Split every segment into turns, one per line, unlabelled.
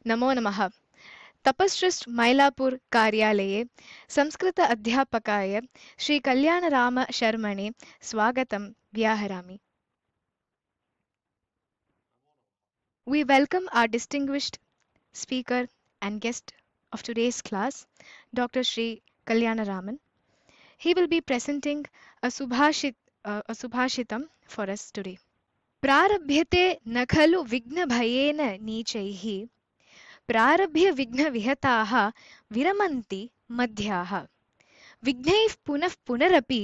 नमो नमः। तपस्ट्रस्ट मैलापुर कार्यालये संस्कृत अध्यापकाय श्री कल्याणराम शर्मणे स्वागतं व्याहरामि। We welcome our distinguished speaker and guest of today's class, Dr. Sri Kalyanaraman. He will be presenting a subhashitam for us today. प्रारभ्यते न खलु विघ्नभयेन नीचैः प्रारभ्य विघ्नविहताः विरमन्ति मध्याः विघ्नैः पुनः पुनरपि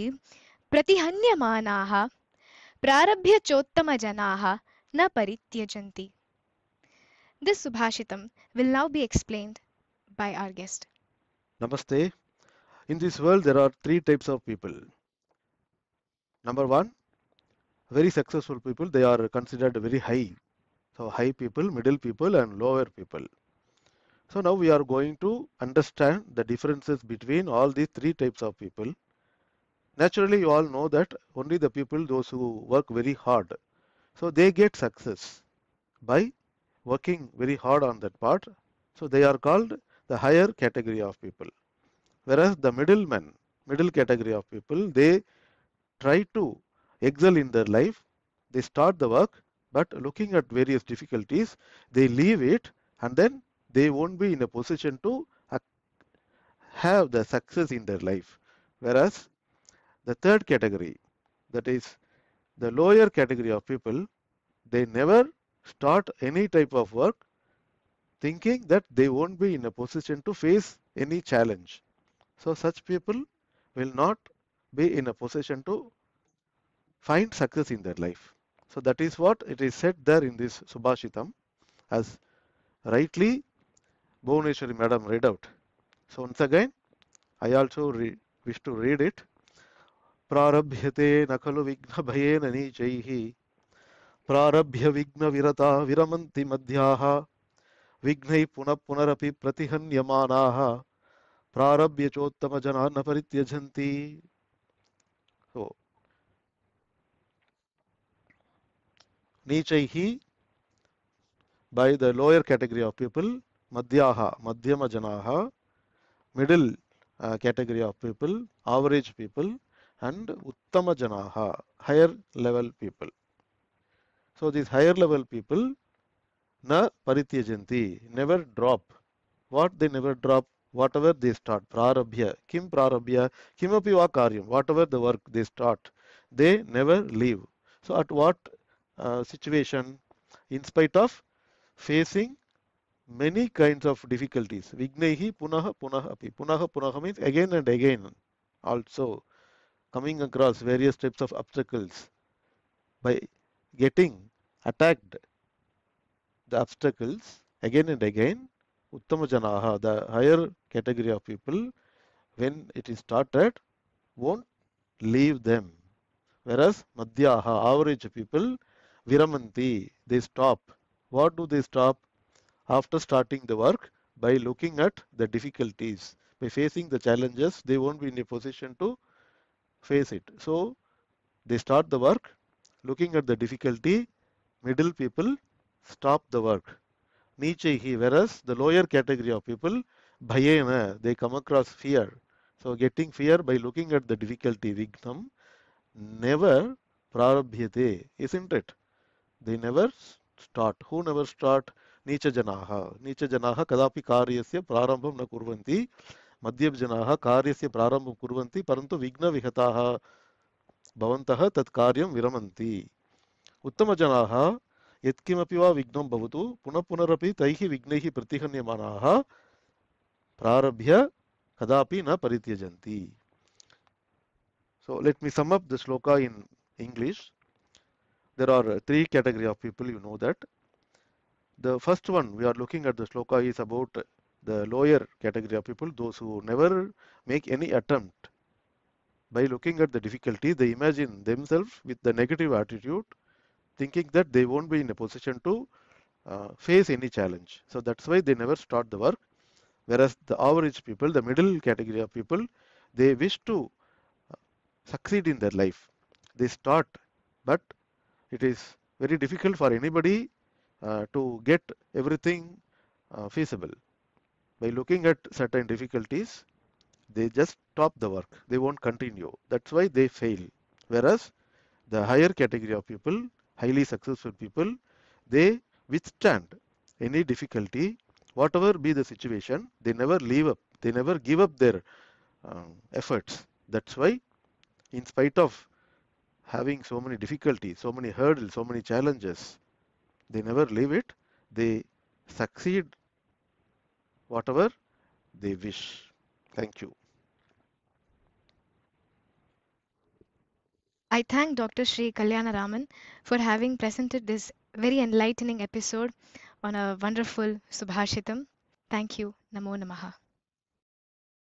प्रतिहन्यमानाः प्रारभ्य चोत्तमजनाः न परित्यजन्ति. This subhashitam will now be explained by our guest.
Namaste. In this world, there are three types of people. Number one, very successful people, they are considered very high. So, high people, middle people, and lower people. So, now we are going to understand the differences between all these three types of people. Naturally, you all know that only the people, those who work very hard, so they get success by working very hard on that part. So, they are called the higher category of people. Whereas the middlemen, middle category of people, they try to excel in their life. They start the work, but looking at various difficulties, they leave it, and then they won't be in a position to have the success in their life. Whereas the third category, that is the lower category of people, they never start any type of work thinking that they won't be in a position to face any challenge. So such people will not be in a position to find success in their life. So that is what it is said there in this Subhashitam, as rightly Bhuvaneshwari madam read out. So once again, I also wish to read it. Prarabhyate nakalu vigna bhayena nichaihi prarabhya vigna virata viramanti madhyaha vignai punah punarapi pratihanyamanaha prarabhya chottama janana parityajanti. So nichaihi by the lower category of people, madhyaha, madhyama janaha, middle category of people, average people, and uttama janaha, higher level people. So these higher level people, na parityajanti, never drop. What they never drop? Whatever they start, prarabhya, kim prarabhya, kimapi va karyam, whatever the work they start, they never leave. So at what situation, in spite of facing many kinds of difficulties. Vignehi punaha punaha api. Punaha punaha means again and again. Also coming across various types of obstacles. By getting attacked the obstacles again and again, Uttama Janaha, the higher category of people, when it is started, won't leave them. Whereas Madhyaha, average people, Viramanti, they stop. What do they stop? After starting the work, by looking at the difficulties, by facing the challenges, they won't be in a position to face it. So they start the work, looking at the difficulty, middle people stop the work. Nichehi, whereas the lower category of people, bhayena, they come across fear. So getting fear by looking at the difficulty, vignam, never prarabhyate, isn't it? They never start. Who never start? Nicha janaha. Nicha janaha kadapi karyasya prarambham na kurvanti. Madhyam janaha karyasya prarambham kurvanti. Parantu vigna vihataha bhavantaha tat karyam viramanti. Uttama janaha यत्किमपि वा विघ्नं भवतु पुनः पुनरपि तैः विघ्नैः प्रतिहन्यमानाः प्रारभ्य कदापि न परित्यजन्ति. So let me sum up the shloka in English. There are three category of people, you know that. The first one we are looking at the shloka is about the lower category of people, those who never make any attempt. By looking at the difficulty, they imagine themselves with the negative attitude, thinking that they won't be in a position to face any challenge. So that's why they never start the work. Whereas the average people, the middle category of people, they wish to succeed in their life. They start, but it is very difficult for anybody to get everything feasible. By looking at certain difficulties, they just stop the work. They won't continue. That's why they fail. Whereas the higher category of people, highly successful people, they withstand any difficulty, whatever be the situation. They never leave up. They never give up their efforts. That's why, in spite of having so many difficulties, so many hurdles, so many challenges, they never leave it. They succeed whatever they wish. Thank you.
I thank Dr. Sri Kalyana Raman for having presented this very enlightening episode on a wonderful Subhashitam. Thank you. Namo Namaha.